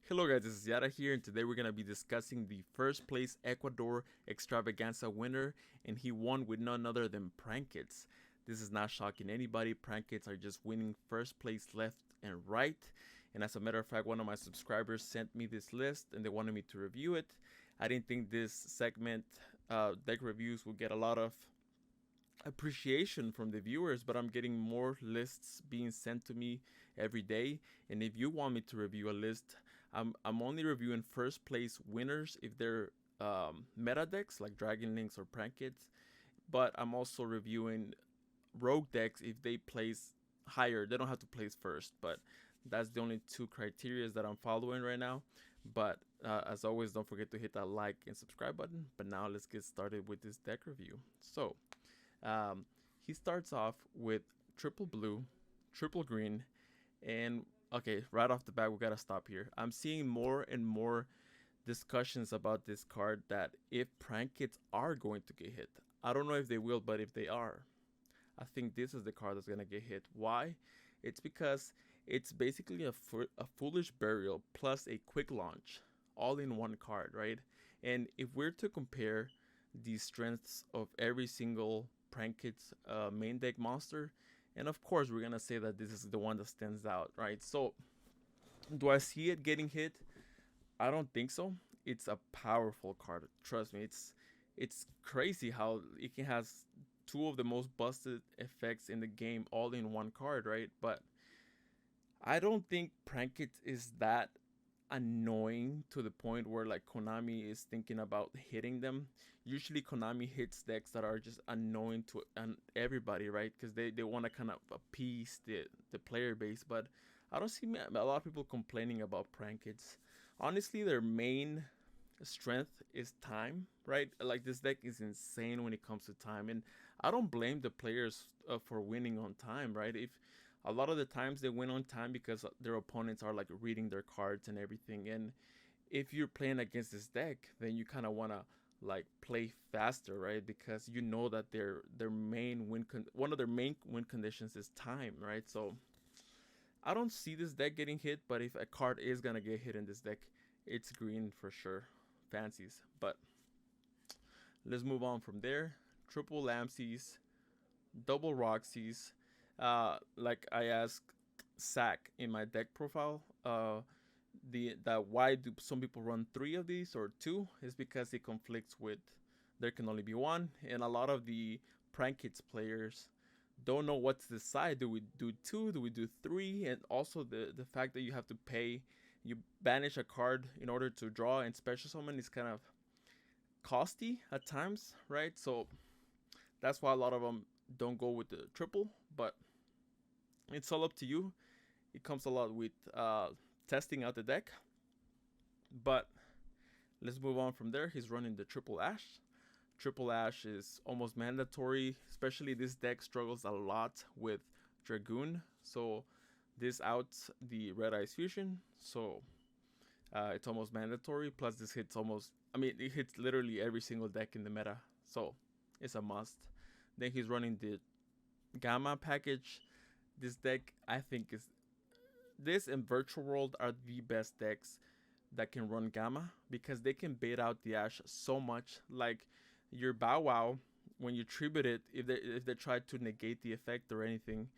Hello guys, this is Yara here, and today we're going to be discussing the first place Ecuador Extravaganza winner, and he won with none other than Prankits. This is not shocking anybody. Prankits are just winning first place left and right, and as a matter of fact, one of my subscribers sent me this list and they wanted me to review it. I didn't think this segment, deck reviews, would get a lot of appreciation from the viewers, but I'm getting more lists being sent to me every day. And if you want me to review a list, I'm only reviewing first place winners if they're meta decks like Dragon Links or Prankits, but I'm also reviewing rogue decks if they place higher. They don't have to place first, but that's the only two criterias that I'm following right now. But as always, don't forget to hit that like and subscribe button. But now let's get started with this deck review. So um, he starts off with triple blue, triple green, and okay, right off the bat, we gotta stop here. I'm seeing more and more discussions about this card that if Prankits are going to get hit, I don't know if they will, but if they are, I think this is the card that's gonna get hit. Why? It's because it's basically a foolish burial plus a quick launch, all in one card, right? And if we're to compare the strengths of every single Prankits main deck monster, and of course we're gonna say that this is the one that stands out, right? So do I see it getting hit? I don't think so. It's a powerful card, trust me. It's crazy how it can has two of the most busted effects in the game all in one card, right? But I don't think Prankit is that annoying to the point where like Konami is thinking about hitting them. Usually Konami hits decks that are just annoying to everybody, right? Because they want to kind of appease the player base. But I don't see a lot of people complaining about Prankits. Honestly, their main strength is time, right? Like this deck is insane when it comes to time, and I don't blame the players for winning on time, right? If a lot of the times they win on time because their opponents are like reading their cards and everything, and if you're playing against this deck, then you kind of want to like play faster, right? Because you know that their main one of their main win conditions is time, right? So I don't see this deck getting hit, but if a card is gonna get hit in this deck, it's green for sure. Fancies. But let's move on from there. Triple Lampsies, double Roxy's. Like I asked Sack in my deck profile, that why do some people run three of these or two is because it conflicts with there can only be one, and a lot of the Prankits players don't know what to decide. Do we do two? Do we do three? And also the fact that you have to pay, you banish a card in order to draw and special summon is kind of costly at times, right? So that's why a lot of them don't go with the triple, but it's all up to you. It comes a lot with testing out the deck. But let's move on from there. He's running the triple ash. Triple ash is almost mandatory, especially this deck struggles a lot with Dragoon. So this outs the Red Eyes Fusion. So it's almost mandatory. Plus this hits almost, I mean, it hits literally every single deck in the meta. So it's a must. Then he's running the Gamma package. This deck, I think, is this and Virtual World are the best decks that can run Gamma because they can bait out the Ash so much. Like your Bow Wow, when you tribute it, if they try to negate the effect or anything,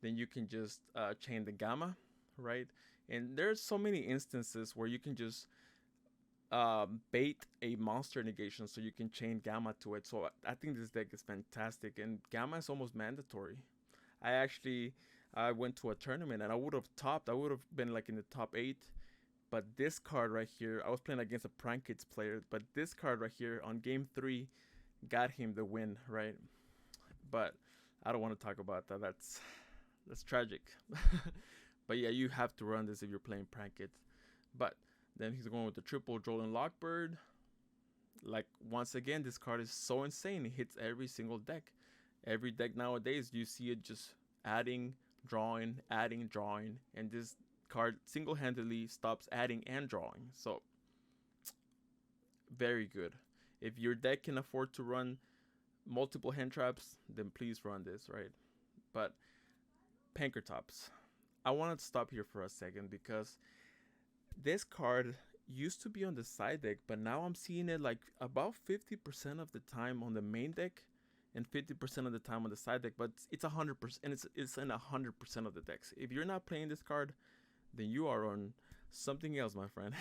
then you can just chain the Gamma, right? And there's so many instances where you can just bait a monster negation so you can chain Gamma to it. So I think this deck is fantastic, and Gamma is almost mandatory. I went to a tournament and I would have topped. I would have been like in the top 8. But this card right here, I was playing against a Prankits player, but this card right here on game 3 got him the win, right? But I don't want to talk about that. That's tragic. But yeah, you have to run this if you're playing Prankits. But then he's going with the triple Drolan Lockbird. Like once again, this card is so insane. It hits every single deck. Every deck nowadays, you see it just adding, drawing, and this card single-handedly stops adding and drawing. So very good. If your deck can afford to run multiple hand traps, then please run this, right? But Panker Tops, I want to stop here for a second because This card used to be on the side deck, but now I'm seeing it like about 50% of the time on the main deck and 50% of the time on the side deck, but it's 100%, and it's in 100% of the decks. If you're not playing this card, then you are on something else, my friend.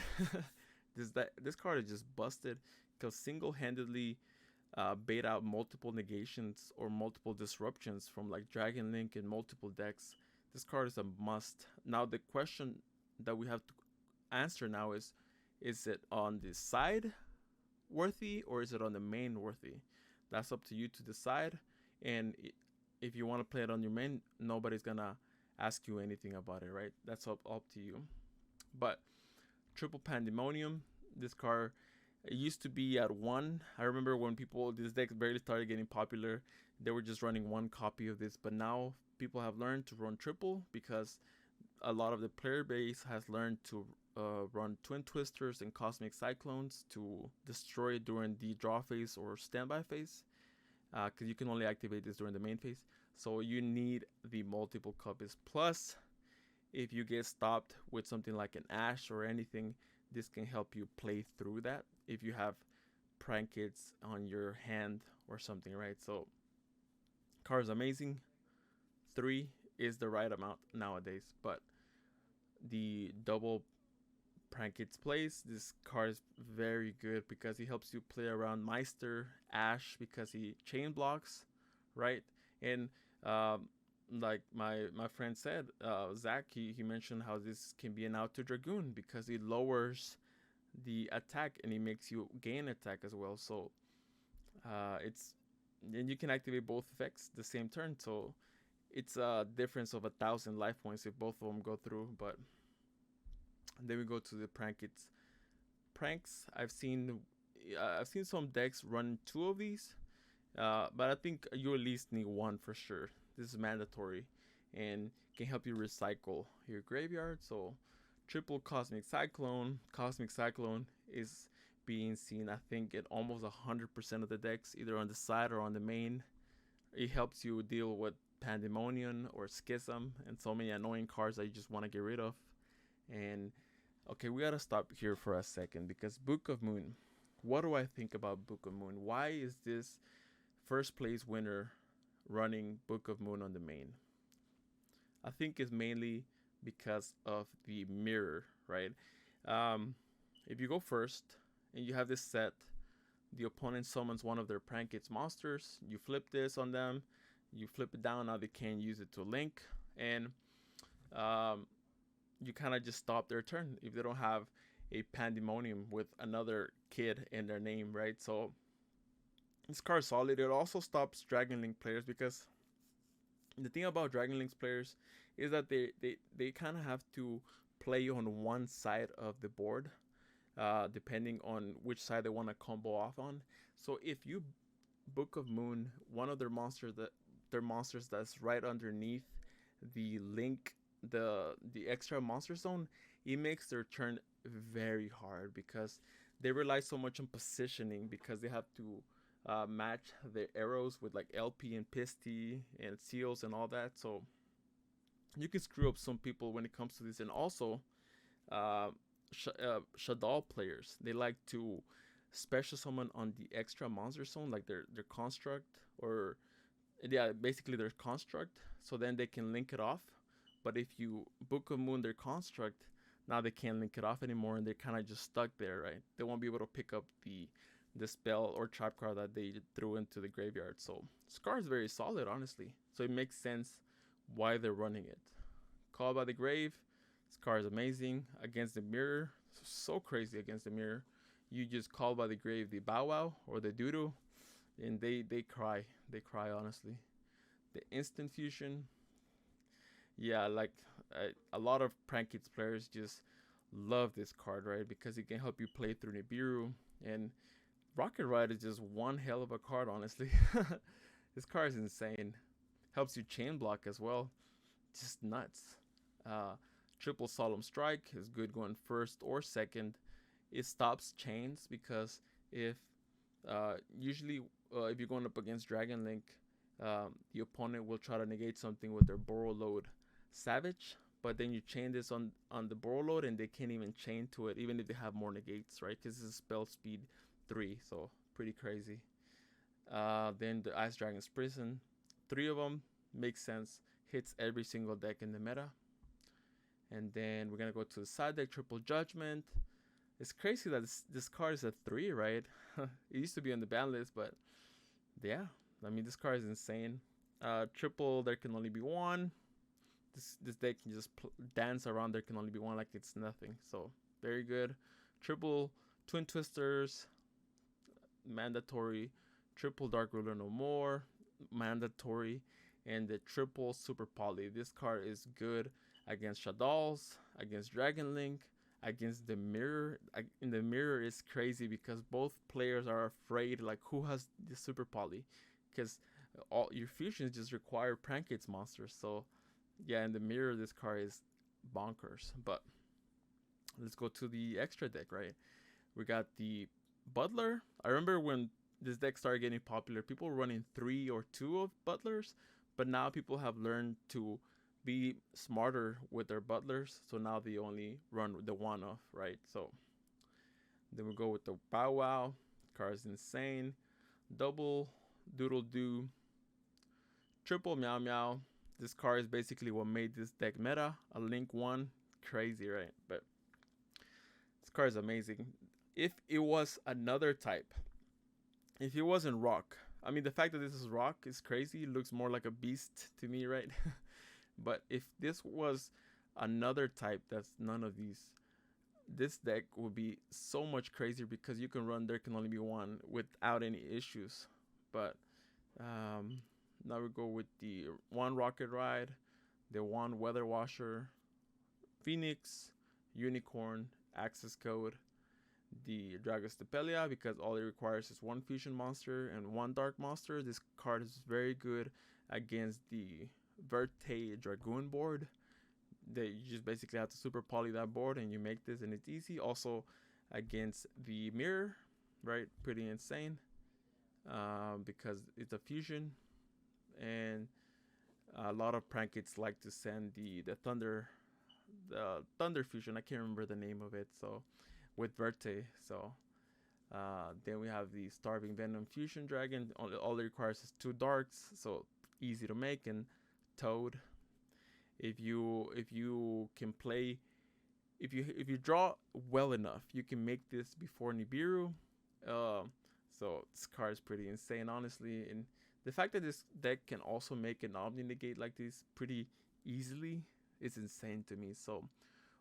This card is just busted because single-handedly bait out multiple negations or multiple disruptions from like Dragon Link and multiple decks. This card is a must. Now the question that we have to answer now is it on the side worthy or is it on the main worthy? That's up to you to decide. And if you want to play it on your main, nobody's gonna ask you anything about it, right? That's up to you. But Triple Pandemonium, this card, it used to be at one. I remember when this deck barely started getting popular, they were just running one copy of this. But now people have learned to run triple because a lot of the player base has learned to run Twin Twisters and Cosmic Cyclones to destroy during the draw phase or standby phase, because you can only activate this during the main phase. So you need the multiple copies. Plus, if you get stopped with something like an Ash or anything, this can help you play through that if you have prank kits on your hand or something, right? So card is amazing. 3 is the right amount nowadays, but the double prank kits plays, this card is very good because he helps you play around Meister, Ash, because he chain blocks, right? And like my friend said, Zach, he mentioned how this can be an out to Dragoon because it lowers the attack and it makes you gain attack as well. So it's, and you can activate both effects the same turn. So it's a difference of 1,000 life points if both of them go through. But then we go to the pranks. I've seen some decks run 2 of these, but I think you at least need 1 for sure. This is mandatory and can help you recycle your graveyard. So triple Cosmic Cyclone. Cosmic Cyclone is being seen, I think, in almost 100% of the decks, either on the side or on the main. It helps you deal with Pandemonium or Schism and so many annoying cards that you just want to get rid of. And okay, we gotta stop here for a second because Book of Moon. What do I think about Book of Moon? Why is this first place winner running Book of Moon on the main? I think it's mainly because of the mirror, right? If you go first and you have this set, the opponent summons one of their prank kits monsters. You flip this on them, you flip it down. Now they can't use it to link, and you kind of just stop their turn if they don't have a Pandemonium with another kid in their name, right? So this card is solid. It also stops Dragon Link players because the thing about Dragon Link's players is that they kind of have to play on one side of the board, depending on which side they want to combo off on. So if you Book of Moon one of their monsters that's right underneath the link, the extra monster zone, it makes their turn very hard because they rely so much on positioning because they have to match their arrows with like LP and Pisty and seals and all that. So you can screw up some people when it comes to this. And also Shadal players, they like to special summon on the extra monster zone, like their construct, or basically their construct, so then they can link it off. But if you Book of Moon their construct, now they can't link it off anymore and they're kind of just stuck there, right? They won't be able to pick up the spell or trap card that they threw into the graveyard. So Scar is very solid, honestly. So it makes sense why they're running it. Call by the Grave. Scar is amazing against the mirror. So crazy against the mirror. You just call by the Grave the Bow Wow or the Doodoo, and they cry. They cry, honestly. The Instant Fusion. Yeah, like a lot of Prank Kids players just love this card, right? Because it can help you play through Nibiru. And Rocket Ride is just one hell of a card, honestly. This card is insane. Helps you chain block as well. Just nuts. Triple Solemn Strike is good going first or second. It stops chains because if usually if you're going up against Dragon Link, the opponent will try to negate something with their Borrow Load Savage, but then you chain this on the Borload, and they can't even chain to it, even if they have more negates, right? Because this is spell speed 3, so pretty crazy. Then the Ice Dragon's Prison, 3 of them, makes sense. Hits every single deck in the meta. And then we're gonna go to the side deck, Triple Judgment. It's crazy that this card is a 3, right? It used to be on the ban list, but yeah, I mean, this card is insane. Triple, there can only be one. This deck can just dance around. There can only be one, like it's nothing. So very good. Triple Twin Twisters, mandatory. Triple Dark Ruler No More, mandatory. And the triple Super Poly. This card is good against Shaddolls, against Dragon Link, against the Mirror. In the Mirror is crazy because both players are afraid, like, who has the Super Poly, because all your fusions just require Prankits monsters. So yeah, in the Mirror, this card is bonkers. But let's go to the extra deck, right? We got the Butler. I remember when this deck started getting popular, people were running 3 or 2 of Butlers, but now people have learned to be smarter with their Butlers, so now they only run the 1 off, right? So then we go with the Bow Wow. Card's insane. Double Doodle Doo. Triple Meow Meow. This card is basically what made this deck meta. A Link 1. Crazy, right? But this card is amazing. If it was another type, if it wasn't rock, I mean, the fact that this is rock is crazy. It looks more like a beast to me, right? But if this was another type that's none of these, this deck would be so much crazier because you can run There Can Only Be One without any issues. But now we go with the 1 Rocket Ride, the 1 Weather Washer, Phoenix, Unicorn, Access Code, the Dragostapelia, because all it requires is 1 fusion monster and 1 dark monster. This card is very good against the Verte Dragoon board. You just basically have to super poly that board and you make this, and it's easy. Also against the Mirror, right? Pretty insane because it's a fusion, and a lot of Prankits like to send the Thunder fusion. I can't remember the name of it. So with Verte. So then we have the Starving Venom Fusion Dragon. All it requires is 2 darks, so easy to make. And Toad. If you can play, if you draw well enough, you can make this before Nibiru. So this card is pretty insane, honestly. And the fact that this deck can also make an Omni Negate like this pretty easily is insane to me. So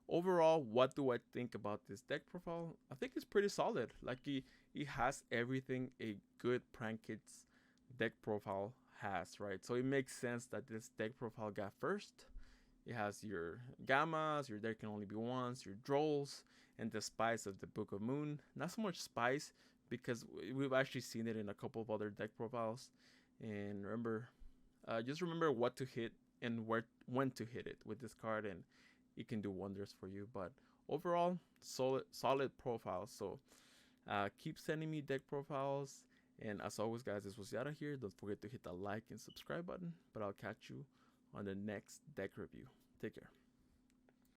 overall, what do I think about this deck profile? I think it's pretty solid. Like, it has everything a good Prankits deck profile has, right? So it makes sense that this deck profile got first. It has your Gammas, your There Can Only Be Ones, your Drolls, and the Spice of the Book of Moon. Not so much Spice, because we've actually seen it in a couple of other deck profiles. And just remember what to hit and when to hit it with this card, and it can do wonders for you. But overall, solid profile. So keep sending me deck profiles. And as always, guys, this was Yara here. Don't forget to hit the like and subscribe button. But I'll catch you on the next deck review. Take care.